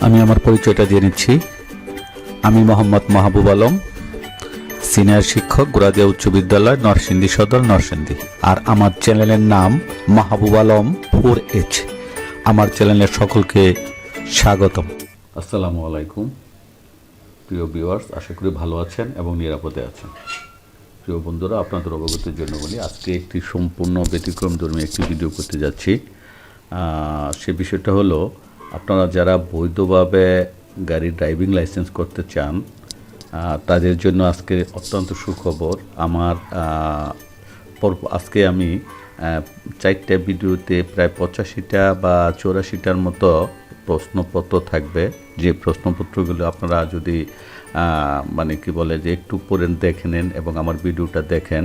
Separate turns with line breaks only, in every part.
আমি আমার পরিচয়টা দিয়ে নিচ্ছি। আমি মোহাম্মদ মাহাবুবালম, সিনিয়র শিক্ষক, গোরাদিয়া উচ্চ বিদ্যালয়, নরসিংদী সদর, নরসিংদী। আর আমার চ্যানেলের নাম মাহাবুবালম 4H। আমার চ্যানেলের সকলকে স্বাগতম। আসসালামু আলাইকুম প্রিয় ভিউয়ার্স, আশা করি ভালো আছেন এবং নিরাপদে আছেন। প্রিয় বন্ধুরা, আপনাদের অবগতির জন্য বলি, আজকে একটি সম্পূর্ণ ব্যতিক্রমধর্মী একটি ভিডিও করতে যাচ্ছি। সে বিষয়টা হলো, আপনারা যারা বৈধভাবে গাড়ির ড্রাইভিং লাইসেন্স করতে চান তাদের জন্য আজকে অত্যন্ত সুখবর। আজকে আমি 4টা ভিডিওতে প্রায় 85টা বা 84টার মতো প্রশ্নপত্র থাকবে। যে প্রশ্নপত্রগুলো আপনারা যদি যে একটু পড়ে দেখে নেন এবং আমার ভিডিওটা দেখেন,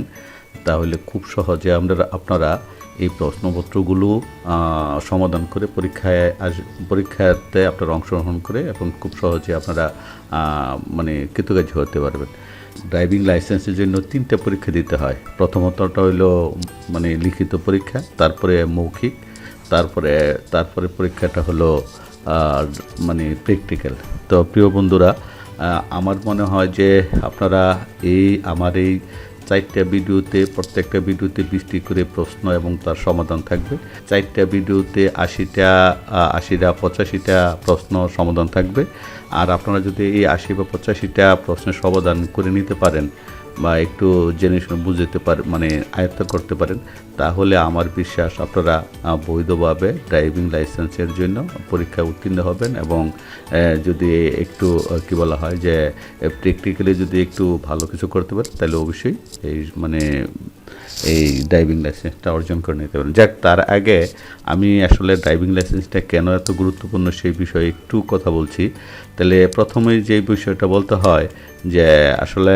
তাহলে খুব সহজে আপনারা এই প্রশ্নপত্রগুলো সমাধান করে পরীক্ষাতে আপনারা অংশগ্রহণ করে এবং খুব সহজে আপনারা কৃতকার্য হতে পারবেন। ড্রাইভিং লাইসেন্সের জন্য 3টা পরীক্ষা দিতে হয়। প্রথমতটা হলো লিখিত পরীক্ষা, তারপরে মৌখিক, তারপরে পরীক্ষাটা হলো প্র্যাকটিক্যাল। তো প্রিয় বন্ধুরা, আমার মনে হয় যে আপনারা আমার এই 4টা ভিডিওতে, প্রত্যেকটা ভিডিওতে 20টি করে প্রশ্ন এবং তার সমাধান থাকবে। 4টা ভিডিওতে 80টা 85টা প্রশ্ন সমাধান থাকবে। আর আপনারা যদি এই 80 বা 85টা প্রশ্নের সমাধান করে নিতে পারেন বা একটু জেনে শুনে বুঝতে পারেন, আয়ত্ত করতে পারেন, তাহলে আমার বিশ্বাস আপনারা বৈধভাবে ড্রাইভিং লাইসেন্সের জন্য পরীক্ষায় উত্তীর্ণ হবেন। এবং যদি একটু যে প্র্যাকটিক্যালি যদি একটু ভালো কিছু করতে পারেন, তাহলে অবশ্যই এই ড্রাইভিং লাইসেন্সটা অর্জন করে নিতে পারেন। যাক, তার আগে আমি আসলে ড্রাইভিং লাইসেন্সটা কেন এত গুরুত্বপূর্ণ সেই বিষয়ে একটু কথা বলছি। তাহলে প্রথমেই যে বিষয়টা বলতে হয় যে আসলে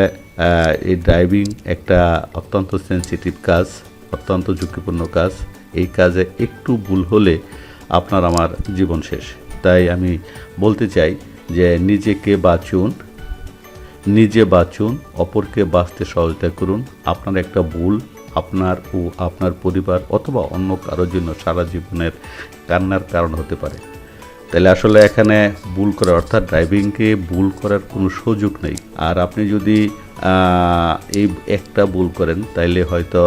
এই ড্রাইভিং একটা অত্যন্ত সেন্সিটিভ কাজ, অত্যন্ত ঝুঁকিপূর্ণ কাজ। এই কাজে একটু ভুল হলে আপনার আমার জীবন শেষ। তাই আমি বলতে চাই যে নিজে বাঁচুন, অপরকে বাঁচতে সহযোগিতা করুন। আপনার একটা ভুল আপনার ও আপনার পরিবার অথবা অন্য কারোর জন্য সারা জীবনের কান্নার কারণ হতে পারে। তাহলে আসলে এখানে ভুল করা, অর্থাৎ ড্রাইভিংকে ভুল করার কোনো সুযোগ নেই। আর আপনি যদি এই একটা ভুল করেন, তাইলে হয়তো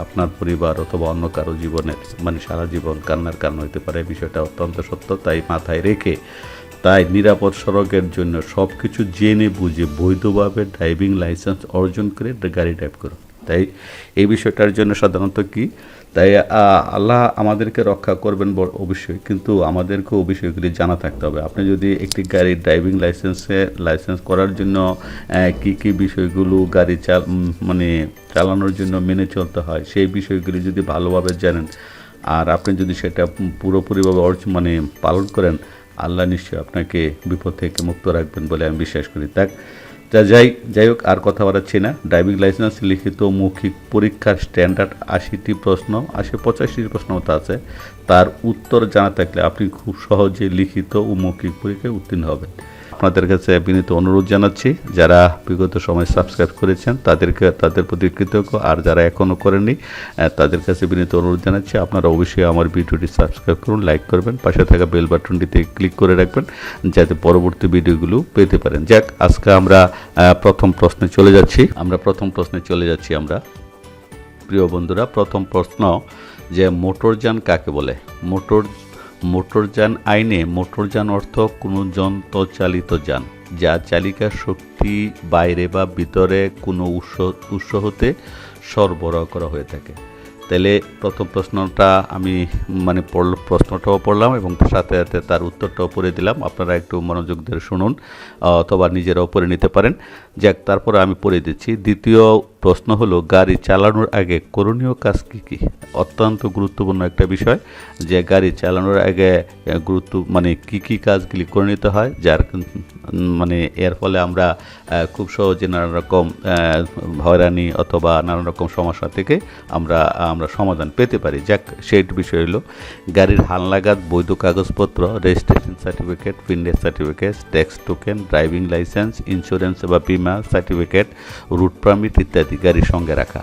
আপনার পরিবার অথবা অন্য কারো জীবনের সারা জীবন কান্নার কারণ হতে পারে। বিষয়টা অত্যন্ত সত্য। তাই মাথায় রেখে, নিরাপদ সড়কের জন্য সব কিছু জেনে বুঝে বৈধভাবে ড্রাইভিং লাইসেন্স অর্জন করে গাড়ি ড্রাইভ করুন। তাই এই বিষয়টার জন্য সাধারণত আল্লাহ আমাদেরকে রক্ষা করবেন অবশ্যই, কিন্তু আমাদেরকেও বিষয়গুলি জানা থাকতে হবে। আপনি যদি একটি গাড়ির ড্রাইভিং লাইসেন্স করার জন্য কি বিষয়গুলো গাড়ি চালানোর জন্য মেনে চলতে হয়, সেই বিষয়গুলি যদি ভালোভাবে জানেন আর আপনি যদি সেটা পুরোপুরিভাবে পালন করেন, আল্লাহ নিশ্চয়ই আপনাকে বিপদ থেকে মুক্ত রাখবেন বলে আমি বিশ্বাস করি। যাই হোক, আর কথা বাড়াচ্ছি না। ড্রাইভিং লাইসেন্স লিখিত মৌখিক পরীক্ষার স্ট্যান্ডার্ড 80টি প্রশ্ন, 85টি প্রশ্ন মতো আছে। তার উত্তর জানা থাকলে আপনি খুব সহজে লিখিত ও মৌখিক পরীক্ষায় উত্তীর্ণ হবেন। আপনাদের কাছে বিনীত অনুরোধ জানাচ্ছি, যারা বিগত সময় সাবস্ক্রাইব করেছেন তাদের প্রতি কৃতজ্ঞ, আর যারা এখনও করেননি তাদের কাছে বিনীত অনুরোধ জানাচ্ছি, আপনারা অবশ্যই আমার ভিডিওটি সাবস্ক্রাইব করুন, লাইক করবেন, পাশে থাকা বেল বাটনটিতে ক্লিক করে রাখবেন যাতে পরবর্তী ভিডিওগুলো পেতে পারেন। যাক, আজকে আমরা প্রথম প্রশ্নে চলে যাচ্ছি। আমরা প্রিয় বন্ধুরা, প্রথম প্রশ্ন যে মোটরযান কাকে বলে? মোটরযান আইনে মোটরযান অর্থ কোনো যন্ত্রচালিত যান যা চালিকার শক্তি বাইরে বা ভিতরে কোনো উৎস হতে সরবরাহ করা হয়ে থাকে। তাহলে প্রথম প্রশ্নটা আমি প্রশ্নটাও পড়লাম এবং সাথে সাথে তার উত্তরটাও পড়ে দিলাম। আপনারা একটু মনোযোগ ধরে শুনুন অথবা নিজেরাও পড়ে নিতে পারেন। যাক, তারপরে আমি পড়ে দিচ্ছি। দ্বিতীয় প্রশ্ন হলো, গাড়ি চালানোর আগে করণীয় কাজ কী কী? অত্যন্ত গুরুত্বপূর্ণ একটা বিষয় যে গাড়ি চালানোর আগে কী কী কাজগুলি করে নিতে হয়, যার এর ফলে আমরা খুব সহজে নানান রকম হয়রানি অথবা নানান রকম সমস্যা থেকে আমরা সমাধান পেতে পারি। যাক, সেই বিষয় হলো গাড়ির হালনাগাদ বৈধ কাগজপত্র, registration certificate, fitness certificate, tax token, driving licence, insurance বা বিমা সার্টিফিকেট, রুট পারমিট ইত্যাদি গাড়ির সঙ্গে রাখা।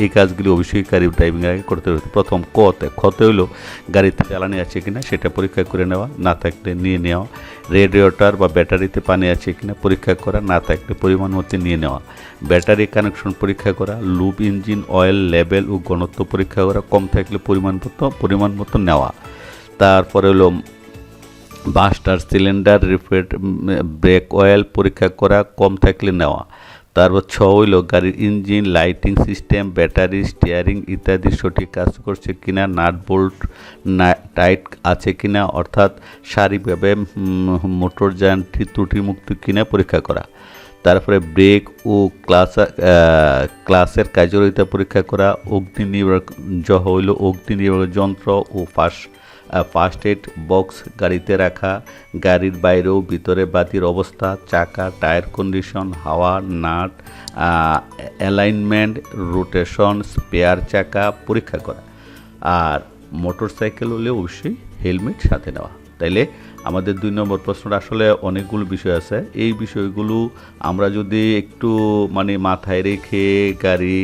এই কাজগুলি অবশ্যই গাড়ি ড্রাইভিংয়ের আগে করতে হবে। প্রথম খতে হলো গাড়িতে জ্বালানি আছে কিনা সেটা পরীক্ষা করে নেওয়া, না থাকলে নিয়ে নেওয়া। রেডিয়েটর বা ব্যাটারিতে পানি আছে কিনা পরীক্ষা করা, না থাকলে পরিমাণ মতো নিয়ে নেওয়া। ব্যাটারি কানেকশন পরীক্ষা করা, লুব ইঞ্জিন অয়েল লেভেল ও ঘনত্ব পরীক্ষা করা, কম থাকলে পরিমাণ মতো নেওয়া। তারপরে হলো buster cylinder refit break oil পরীক্ষা করা, কম থাকলে নেওয়া। তারপর 6 হইল গাড়ির engine lighting system battery steering ইত্যাদি সঠিক কাজ করছে কিনা, নাট বোল্ট টাইট আছে কিনা, অর্থাৎ সারিভাবে মোটরযানটি ত্রুটিমুক্ত কিনা পরীক্ষা করা। তারপরে ব্রেক ও ক্লাসের কার্যকারিতা পরীক্ষা করা। অগ্নি নির্বাপক হইল অগ্নি নির্বাপক যন্ত্র ও ফার্স্ট এড বক্স গাড়িতে রাখা। গাড়ির বাইরেও ভিতরে বাতির অবস্থা, চাকা টায়ার কন্ডিশন, হাওয়া নাট অ্যালাইনমেন্ট রোটেশন স্পেয়ার চাকা পরীক্ষা করা। আর মোটর সাইকেল হলে অবশ্যই হেলমেট সাথে নেওয়া। তাইলে আমাদের 2 নম্বর প্রশ্নটা আসলে অনেকগুলো বিষয় আছে। এই বিষয়গুলো আমরা যদি একটু মাথায় রেখে গাড়ি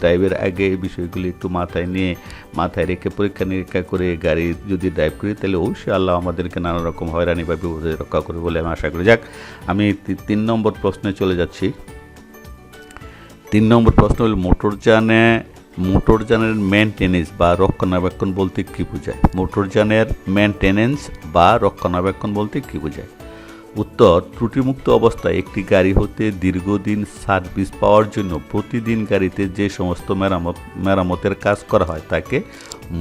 ড্রাইভের আগে এই বিষয়গুলি একটু মাথায় রেখে পরীক্ষা নিরীক্ষা করে গাড়ি যদি ড্রাইভ করি, তাহলে অবশ্যই আল্লাহ আমাদেরকে নানা রকম হয়রানি বা বিপদে রক্ষা করবে বলে আমি আশা করি। যাক, আমি 3 নম্বর প্রশ্নে চলে যাচ্ছি। 3 নম্বর প্রশ্ন হল মোটরযানের মেনটেনেন্স বা রক্ষণাবেক্ষণ বলতে কী বোঝায়? মোটরযানের মেনটেনেন্স বা রক্ষণাবেক্ষণ বলতে কী বোঝায়? উত্তর, ত্রুটিমুক্ত অবস্থায় একটি গাড়ি হতে দীর্ঘদিন সার্ভিস পাওয়ার জন্য প্রতিদিন গাড়িতে যে সমস্ত মেরামতের কাজ করা হয় তাকে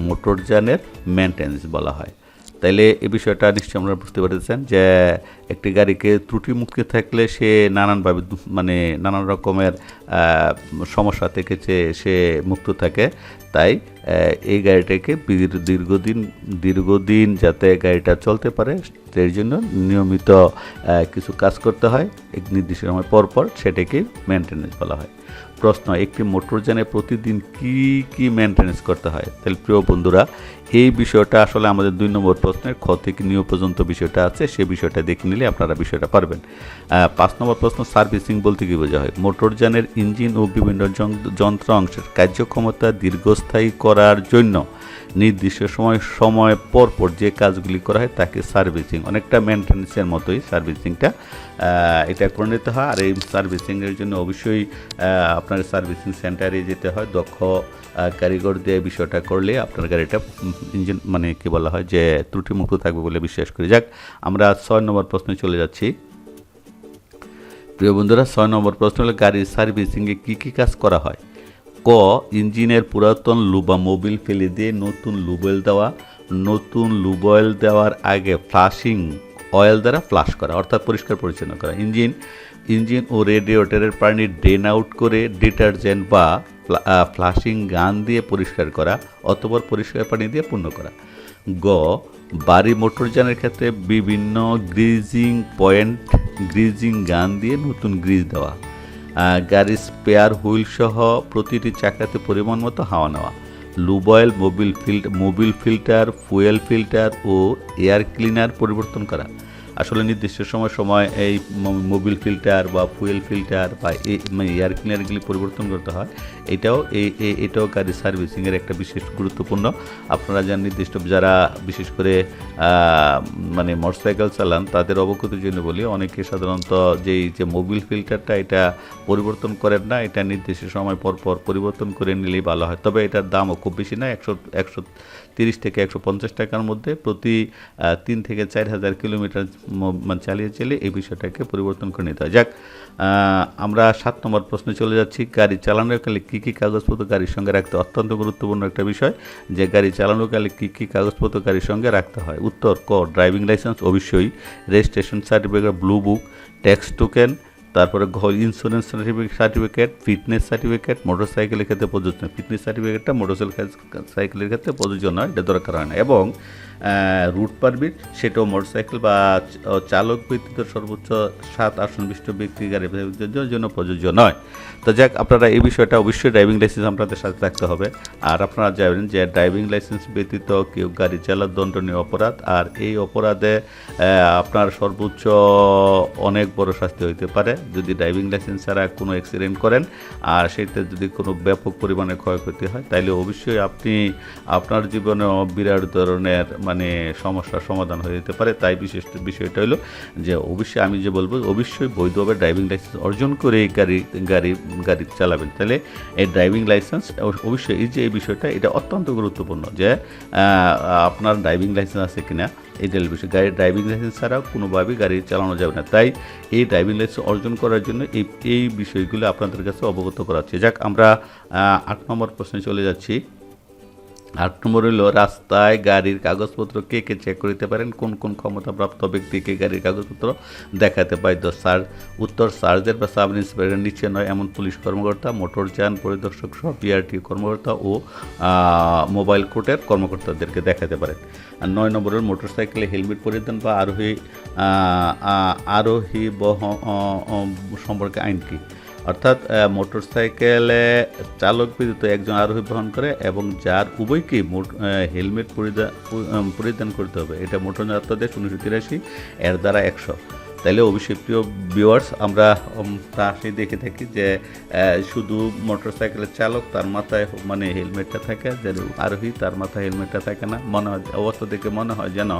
মোটরযানের মেনটেনেন্স বলা হয়। তাইলে এই বিষয়টা নিশ্চয়ই আপনারা বুঝতে পেরেছেন যে একটি গাড়িকে ত্রুটিমুক্ত থাকলে সে নানানভাবে নানান রকমের সমস্যা থেকে সে মুক্ত থাকে। তাই এই গাড়িটাকে দীর্ঘদিন যাতে গাড়িটা চলতে পারে সেই জন্য নিয়মিত কিছু কাজ করতে হয় এক নির্দিষ্ট সময় পর সেটাকে মেনটেনেন্স বলা হয়। প্রশ্ন, একটি মোটরযানে প্রতিদিন কি মেনটেনেন্স করতে হয়? তাহলে প্রিয় বন্ধুরা, এই বিষয়টা আসলে আমাদের 2 নম্বর প্রশ্নের খ থেকে নিয় পর্যন্ত বিষয়টা আছে, সেই বিষয়টা দেখে নিলে আপনারা বিষয়টা পারবেন। 5 নম্বর প্রশ্ন, সার্ভিসিং বলতে কী বোঝা হয়? মোটরযানের ইঞ্জিন ও বিভিন্ন যন্ত্রাংশের কার্যক্ষমতা দীর্ঘস্থায়ী করার জন্য নির্দিষ্ট সময় পর যে কাজগুলি করা হয় তাকে সার্ভিসিং, অনেকটা মেনটেন্যান্সের মতোই সার্ভিসিংটা এটা করে নিতে হয়। আর এই সার্ভিসিংয়ের জন্য অবশ্যই আপনার সার্ভিসিং সেন্টারে যেতে হয়। দক্ষ কারিগর দিয়ে বিষয়টা করলে আপনার গাড়িটা ইঞ্জিন কি বলা হয় যে ত্রুটিমুক্ত থাকবে বলে বিশ্বাস করি। যাক, আমরা 6 নম্বর প্রশ্নে চলে যাচ্ছি। প্রিয় বন্ধুরা, 6 নম্বর প্রশ্ন হলো গাড়ির সার্ভিসিংয়ে কী কাজ করা হয়? ক, ইঞ্জিনের পুরাতন লুবা মোবিল ফেলে দিয়ে নতুন লুবয়েল দেওয়া। নতুন লুবয়েল দেওয়ার আগে ফ্লাশিং অয়েল দ্বারা ফ্লাশ করা, অর্থাৎ পরিষ্কার পরিচ্ছন্ন করা। ইঞ্জিন ও রেডিয়েটরের পানি ড্রেন আউট করে ডিটারজেন্ট বা ফ্লাশিং গান দিয়ে পরিষ্কার করা অথবা পরিষ্কার পানি দিয়ে পূর্ণ করা। গ, বাড়ি মোটরযানের ক্ষেত্রে বিভিন্ন গ্রিজিং গান দিয়ে নতুন গ্রিজ দেওয়া। গাড়ির স্পেয়ার হুইল সহ প্রতিটি চাকাতে পরিমাণ মতো হাওয়া নেওয়া। Lube oil, Mobil filter, fuel filter ও এয়ার ক্লিনার পরিবর্তন করা। আসলে নির্দিষ্ট সময় এই মোবিল ফিল্টার বা ফুয়েল ফিল্টার বা এয়ার ক্লিনারগুলি পরিবর্তন করতে হয়। এটাও গাড়ির সার্ভিসিংয়ের একটা বিশেষ গুরুত্বপূর্ণ। আপনারা যারা বিশেষ করে মোটরসাইকেল চালান তাদের অবগতির জন্য বলি, অনেকে সাধারণত যে মোবিল ফিল্টারটা এটা পরিবর্তন করেন না। এটা নির্দিষ্ট সময় পর পরিবর্তন করে নিলেই ভালো হয়। তবে এটার দামও খুব বেশি না, 130 থেকে 150 টাকার মধ্যে প্রতি 3 থেকে 4 হাজার কিলোমিটার চালিয়ে এই বিষয়টাকে পরিবর্তন করে নিতে হয়। যাক, আমরা 7 নম্বর প্রশ্নে চলে যাচ্ছি। গাড়ি চালানোর কালে কী কাগজপত্র গাড়ির সঙ্গে রাখতে অত্যন্ত গুরুত্বপূর্ণ একটা বিষয়, যে গাড়ি চালানোর কালে কী কাগজপত্র গাড়ির সঙ্গে রাখতে হয়। উত্তর, ক, ড্রাইভিং লাইসেন্স অবশ্যই, registration certificate, blue book, tax token, তারপরে ইন্স্যুরেন্স সার্টিফিকেট, ফিটনেস সার্টিফিকেট। মোটরসাইকেলের ক্ষেত্রে প্রযোজ্য নয়, ফিটনেস সার্টিফিকেটটা মোটরসাইকেলের ক্ষেত্রে প্রযোজ্য নয়, এটা দরকার হয় না। এবং রুট পারমিট, সেটাও মোটরসাইকেল বা চালক ব্যতীত সর্বোচ্চ 7 আসন বিশিষ্ট ব্যক্তি গাড়ির জন্য প্রযোজ্য নয়। তো যাক, আপনারা এই বিষয়টা অবশ্যই ড্রাইভিং লাইসেন্স আপনাদের সাথে রাখতে হবে। আর আপনারা জানেন যে ড্রাইভিং লাইসেন্স ব্যতীত কেউ গাড়ি চালার দণ্ডনীয় অপরাধ, আর এই অপরাধে আপনার সর্বোচ্চ অনেক বড় শাস্তি হইতে পারে, যদি ড্রাইভিং লাইসেন্স ছাড়া কোনো অ্যাক্সিডেন্ট করেন আর সেটা যদি কোনো ব্যাপক পরিমাণে ক্ষয়ক্ষতি হয়, তাইলে অবশ্যই আপনার জীবনে বিরাট ধরনের মানে সমস্যার সমাধান হয়ে যেতে পারে। তাই বিশেষ বিষয়টা হলো যে অবশ্যই আমি যে বলবো অবশ্যই বৈধভাবে ড্রাইভিং লাইসেন্স অর্জন করে গাড়ি চালাবেন। তাহলে এই ড্রাইভিং লাইসেন্স অবশ্যই এই বিষয়টা এটা অত্যন্ত গুরুত্বপূর্ণ যে আপনার ড্রাইভিং লাইসেন্স আছে কিনা এইটা বিষয়। গাড়ির ড্রাইভিং লাইসেন্স ছাড়াও কোনোভাবেই গাড়ি চালানো যাবে না। তাই এই ড্রাইভিং লাইসেন্স অর্জন করার জন্য এই বিষয়গুলো আপনাদের কাছে অবগত করা হচ্ছে। যাক, আমরা 8 নম্বর প্রশ্নে চলে যাচ্ছি। 8 নম্বর হলো রাস্তায় গাড়ির কাগজপত্র কে চেক করতে পারেন, কোন ক্ষমতাপ্রাপ্ত ব্যক্তিকে গাড়ির কাগজপত্র দেখাতে বাধ্য? উত্তর সার্জেন্ট বা সাব ইন্সপেক্টর, নিচে নয় এমন পুলিশ কর্মকর্তা, মোটরযান পরিদর্শক সহ পিআরটি কর্মকর্তা ও মোবাইল কোর্টের কর্মকর্তাদেরকে দেখাতে পারেন। আর 9 নম্বর হল মোটরসাইকেলে হেলমেট পরিধান বা আরোহী সম্পর্কে আইন কি? অর্থাৎ মোটরসাইকেলে চালক ব্যতীত একজন আরোহী বহন করে এবং যার উভয়কেই হেলমেট পরিধান করতে হবে। এটা মোটর যাত্রাদেশ 1983 এর দ্বারা 100। তাইলে অবশ্যই প্রিয় ভিউয়ার্স, আমরা প্রায়ই দেখে থাকি যে শুধু মোটরসাইকেলের চালক তার মাথায় মানে হেলমেটটা থাকে, যে আরোহী তার মাথায় হেলমেটটা থাকে না। মনে হয় অবস্থা দেখে মনে হয় যেন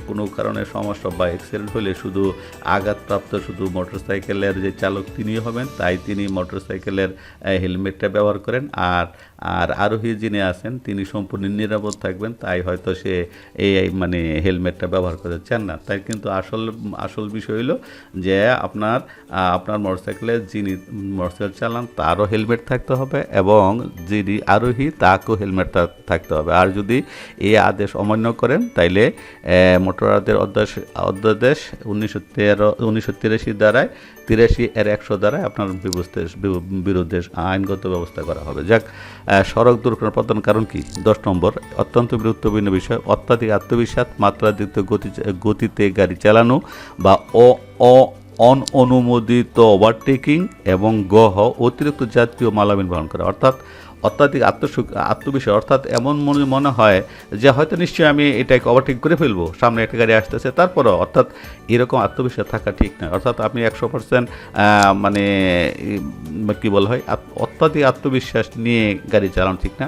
কোনো কারণে সমস্যা বা অ্যাক্সিডেন্ট হলে শুধু আঘাতপ্রাপ্ত শুধু মোটরসাইকেলের যে চালক তিনি হবেন, তাই তিনি মোটরসাইকেলের হেলমেটটা ব্যবহার করেন। আর আরোহী যিনি আছেন তিনি সম্পূর্ণ নিরাপদ থাকবেন, তাই হয়তো সে এই মানে হেলমেটটা ব্যবহার করতে চান না। তাই কিন্তু আসল বিষয় হলো যে আপনার মোটরসাইকেলে যিনি মোটরসাইকেল চালান তারও হেলমেট থাকতে হবে এবং যিনি আরোহী তাকেও হেলমেট থাকতে হবে। আর যদি এই আদেশ অমান্য করেন তাইলে মোটর অধ্যাদেশ 1983 দ্বারায় 83 এর 100 দ্বারায় আপনার বিরুদ্ধে আইনগত ব্যবস্থা করা হবে। যাক, সড়ক দুর্ঘটনার প্রধান কারণ কি? 10 নম্বর অত্যন্ত গুরুত্বপূর্ণ বিষয়, অত্যাধিক আত্মবিশ্বাস, মাত্রাতিরিক্ত গতিতে গাড়ি চালানো বা অননুমোদিত ওভারটেকিং এবং অতিরিক্ত জাতীয় মালামাল বহন করা। অর্থাৎ অত্যাধিক আত্মবিশ্বাস, অর্থাৎ এমন মনে হয় যে হয়তো নিশ্চয়ই আমি এটাকে ওভারটেক করে ফেলবো, সামনে একটা গাড়ি আসতেছে, তারপরও অর্থাৎ এরকম আত্মবিশ্বাস থাকা ঠিক নয়। অর্থাৎ আপনি 100% মানে কী বলা হয় অত্যাধিক আত্মবিশ্বাস নিয়ে গাড়ি চালানো ঠিক না।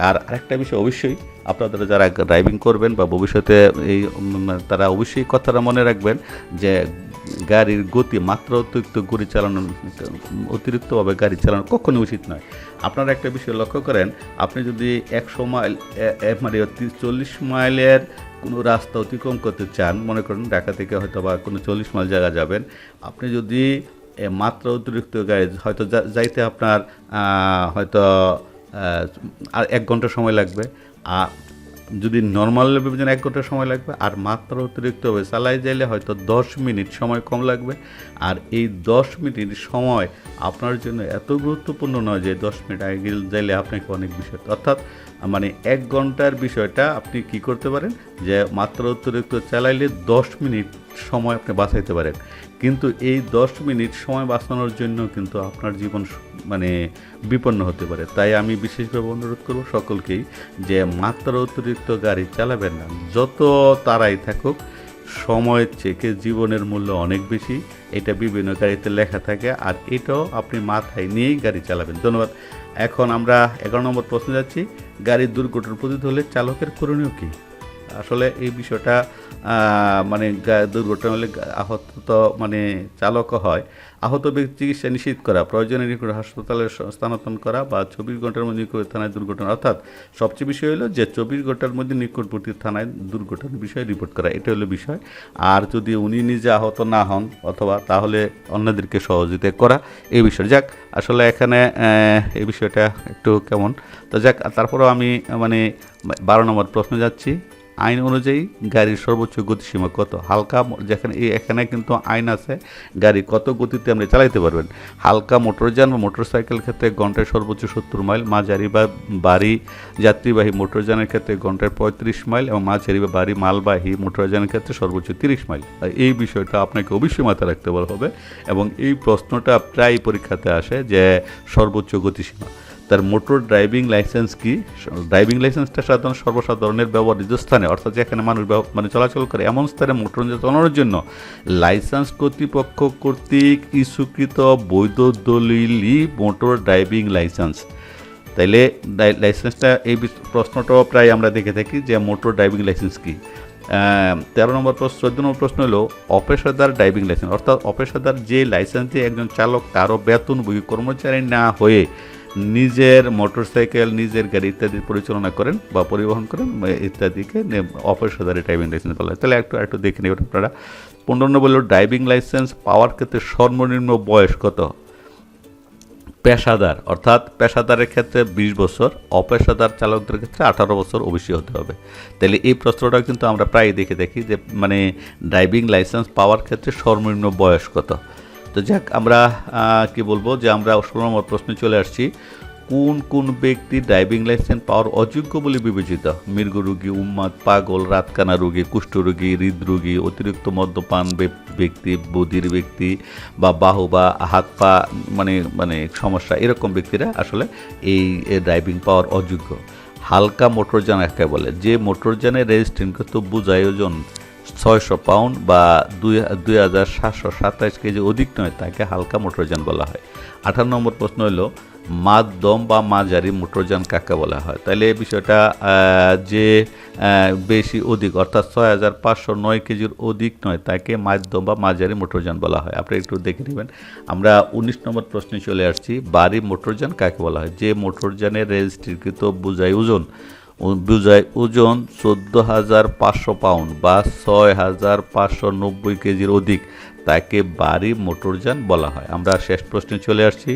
আর আরেকটা বিষয় অবশ্যই আপনারা যারা ড্রাইভিং করবেন বা ভবিষ্যতে তারা অবশ্যই কথাটা মনে রাখবেন যে গাড়ির গতি অতিরিক্তভাবে গাড়ি চালানো কখনোই উচিত নয়। আপনারা একটা বিষয় লক্ষ্য করেন, আপনি যদি 100 মাইল মানে 40 মাইলের কোনো রাস্তা অতিক্রম করতে চান, মনে করেন ঢাকা থেকে হয়তো বা কোনো 40 মাইল জায়গা যাবেন, আপনি যদি মাত্রা অতিরিক্ত গাড়ি হয়তো যাইতে আপনার হয়তো আর 1 ঘন্টা সময় লাগবে, আর যদি নর্মাল বিবেচনা 1 ঘন্টা সময় লাগবে, আর মাত্রা অতিরিক্ত হবে চালাই যাইলে হয়তো 10 মিনিট সময় কম লাগবে। আর এই 10 মিনিট সময় আপনার জন্য এত গুরুত্বপূর্ণ নয় যে 10 মিনিট আগে যাইলে আপনাকে অনেক বিষয়, অর্থাৎ মানে 1 ঘন্টার বিষয়টা আপনি কি করতে পারেন যে মাত্রা অতিরিক্ত চালাইলে 10 মিনিট সময় আপনি বাঁচাইতে পারেন। কিন্তু এই 10 মিনিট সময় বাঁচানোর জন্য কিন্তু আপনার জীবন মানে বিপন্ন হতে পারে। তাই আমি বিশেষভাবে অনুরোধ করব সকলকেই যে মাত্রা অতিরিক্ত গাড়ি চালাবেন না। যত তাড়াই থাকুক, সময়ের থেকে জীবনের মূল্য অনেক বেশি, এটা বিভিন্ন গাড়িতে লেখা থাকে, আর এটাও আপনি মাথায় নিয়েই গাড়ি চালাবেন। ধন্যবাদ। এখন আমরা 11 নম্বর প্রশ্নে যাচ্ছি। গাড়ির দুর্ঘটনা প্রতিরোধ হলে চালকের করণীয় কী? আসলে এই বিষয়টা মানে দুর্ঘটনা হলে আহত মানে চালকও হয়, আহত ব্যক্তি চিকিৎসা নিশ্চিত করা, প্রয়োজনে নিকট হাসপাতালে স্থানান্তর করা বা 24 ঘন্টার মধ্যে নিকট থানায় দুর্ঘটনা, অর্থাৎ সবচেয়ে বিষয় হলো যে 24 ঘন্টার মধ্যে নিকটবর্তী থানায় দুর্ঘটনার বিষয়ে রিপোর্ট করা, এটা হলো বিষয়। আর যদি উনি নিজে আহত না হন অথবা তাহলে অন্যদেরকে সহযোগিতা করা, এই বিষয়। যাক, আসলে এখানে এই বিষয়টা একটু কেমন, তো যাক, তারপরেও আমি মানে 12 নম্বর প্রশ্নে যাচ্ছি। আইন অনুযায়ী গাড়ির সর্বোচ্চ গতিসীমা কত? হালকা, যেখানে এখানে কিন্তু আইন আছে গাড়ি কত গতিতে আপনি চালাইতে পারবেন। হালকা মোটরযান বা মোটরসাইকেল ক্ষেত্রে ঘন্টায় সর্বোচ্চ 70 মাইল, মাঝারি বা ভারী যাত্রীবাহী মোটরযানের ক্ষেত্রে ঘন্টায় 35 মাইল এবং মাঝারি বা ভারী মালবাহী মোটরযানের ক্ষেত্রে সর্বোচ্চ 30 মাইল। এই বিষয়টা আপনাকে অবশ্যই মাথায় রাখতে বলা হবে এবং এই প্রশ্নটা প্রায় পরীক্ষাতে আসে যে সর্বোচ্চ গতিসীমা। তার মোটর ড্রাইভিং লাইসেন্স কি? ড্রাইভিং লাইসেন্সটা সাধারণ সর্বসাধারণের ব্যবহৃত স্থানে, অর্থাৎ যেখানে মানুষ চলাচল করে এমন স্থানে মোটর চালানোর জন্য লাইসেন্স কর্তৃপক্ষ কর্তৃক ইস্যুকৃত বৈধ দলিলই মোটর ড্রাইভিং লাইসেন্স। তাইলে লাইসেন্সটা, এই প্রশ্নটাও প্রায় আমরা দেখে থাকি যে মোটর ড্রাইভিং লাইসেন্স কি। 13 নম্বর প্রশ্ন, 14 নম্বর প্রশ্ন হলো অপেশাদার ড্রাইভিং লাইসেন্স, অর্থাৎ অপেশাদার যে লাইসেন্স দিয়ে একজন চালক কারো বেতনভোগী কর্মচারী না হয়ে নিজের মোটরসাইকেল, নিজের গাড়ি ইত্যাদি পরিচালনা করেন বা পরিবহন করেন ইত্যাদিকে অপেশাদারি ড্রাইভিং লাইসেন্স বলা হয়। তাহলে একটু দেখে নেবেন আপনারা। 15 নম্বর হলো ড্রাইভিং লাইসেন্স পাওয়ার ক্ষেত্রে সর্বনিম্ন বয়স কত? পেশাদার, অর্থাৎ পেশাদারের ক্ষেত্রে 20 বছর, অপেশাদার চালকদের ক্ষেত্রে 18 বছর অবশ্যই হতে হবে। তাহলে এই প্রশ্নটা কিন্তু আমরা প্রায় দেখে দেখি যে ড্রাইভিং লাইসেন্স পাওয়ার ক্ষেত্রে সর্বনিম্ন বয়স কত। তো যাক, আমরা কি বলবো যে আমরা 16 নম্বর প্রশ্নে চলে আসছি। কোন কোন ব্যক্তি ড্রাইভিং লাইসেন্স পাওয়ার অযোগ্য বলে বিবেচিত? মৃগ রোগী, উন্মাদ, পাগল, রাতকানা রোগী, কুষ্ঠরোগী, হৃদরোগী, অতিরিক্ত মদ্যপান ব্যক্তি, বধির ব্যক্তি বা বাহু বা হাত পা সমস্যা, এরকম ব্যক্তিরা আসলে এই ড্রাইভিং পাওয়ার অযোগ্য। হালকা মোটরযান কাকে বলে? যে মোটরযানের রেজিস্ট্রেশনকৃত বোঝাই ওজন 600 পাউন্ড বা 2727 কেজি অধিক নয় তাকে হালকা মোটরযান বলা হয়। 18 নম্বর প্রশ্ন হলো মাধ্যম বা মাঝারি মোটরযান কাকে বলা হয়? তাহলে এই বিষয়টা যে বেশি অধিক, অর্থাৎ 6509 কেজির অধিক নয় তাকে মাধ্যম বা মাঝারি মোটরযান বলা হয়। আপনি একটু দেখে নেবেন। আমরা 19 নম্বর প্রশ্নে চলে আসছি। ভারী মোটরযান কাকে বলা হয়? যে মোটরযানের রেজিস্ট্রিকৃত বোঝাই ওজন 14,500 পাউন্ড বা 6,590 কেজির অধিক তাকে ভারী মোটরযান বলা হয়। আমরা শেষ প্রশ্নে চলে আসছি।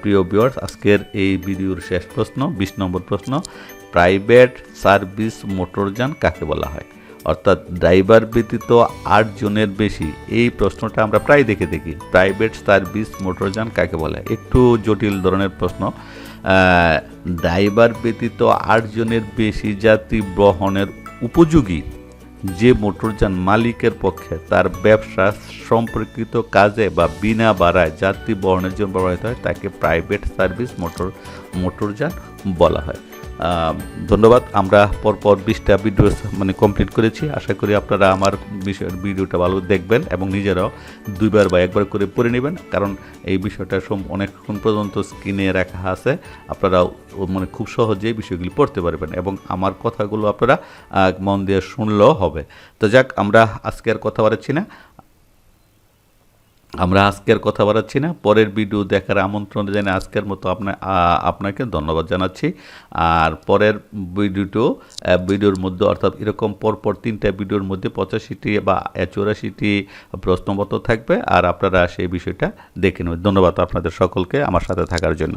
প্রিয় ভিউয়ার্স, আজকের এই ভিডিওর শেষ প্রশ্ন, 20 নম্বর প্রশ্ন, প্রাইভেট সার্ভিস মোটরযান কাকে বলা হয়? অর্থাৎ ড্রাইভার ব্যতীত 8 জনের বেশি, এই প্রশ্নটা আমরা প্রায় দেখে দেখি। প্রাইভেট সার্ভিস মোটরযান কাকে বলে? একটু জটিল ধরনের প্রশ্ন। ড্রাইভার ব্যতীত 8 জনের বেশি যাত্রী বহনের উপযোগী যে মোটরযান মালিকের পক্ষে তার ব্যবসা সম্পর্কিত কাজে বা বিনা ভাড়ায় যাত্রী বহনের জন্য ব্যবহৃত হয় তাকে প্রাইভেট সার্ভিস মোটরযান বলা হয়। ধন্যবাদ। আমরা পরপর 20টা ভিডিও কমপ্লিট করেছি। আশা করি আপনারা আমার ভিডিওটা ভালো দেখবেন এবং নিজেরাও 2বার বা 1বার করে পড়ে নেবেন, কারণ এই বিষয়টা অনেকক্ষণ পর্যন্ত স্ক্রিনে রাখা আছে। আপনারা খুব সহজেই বিষয়গুলি পড়তে পারবেন এবং আমার কথাগুলো আপনারা মন দিয়ে শুনলেও হবে। তো যাক, আমরা আজকে আর কথা বাড়াচ্ছি না। পরের ভিডিও দেখার আমন্ত্রণ জানিয়ে আজকের মতো আপনাকে ধন্যবাদ জানাচ্ছি। আর পরের ভিডিওর মধ্যে, অর্থাৎ এরকম পরপর 3টা ভিডিওর মধ্যে 85টি বা 84টি প্রশ্নপত্র থাকবে, আর আপনারা সেই বিষয়টা দেখে নেবেন। ধন্যবাদ আপনাদের সকলকে আমার সাথে থাকার জন্য।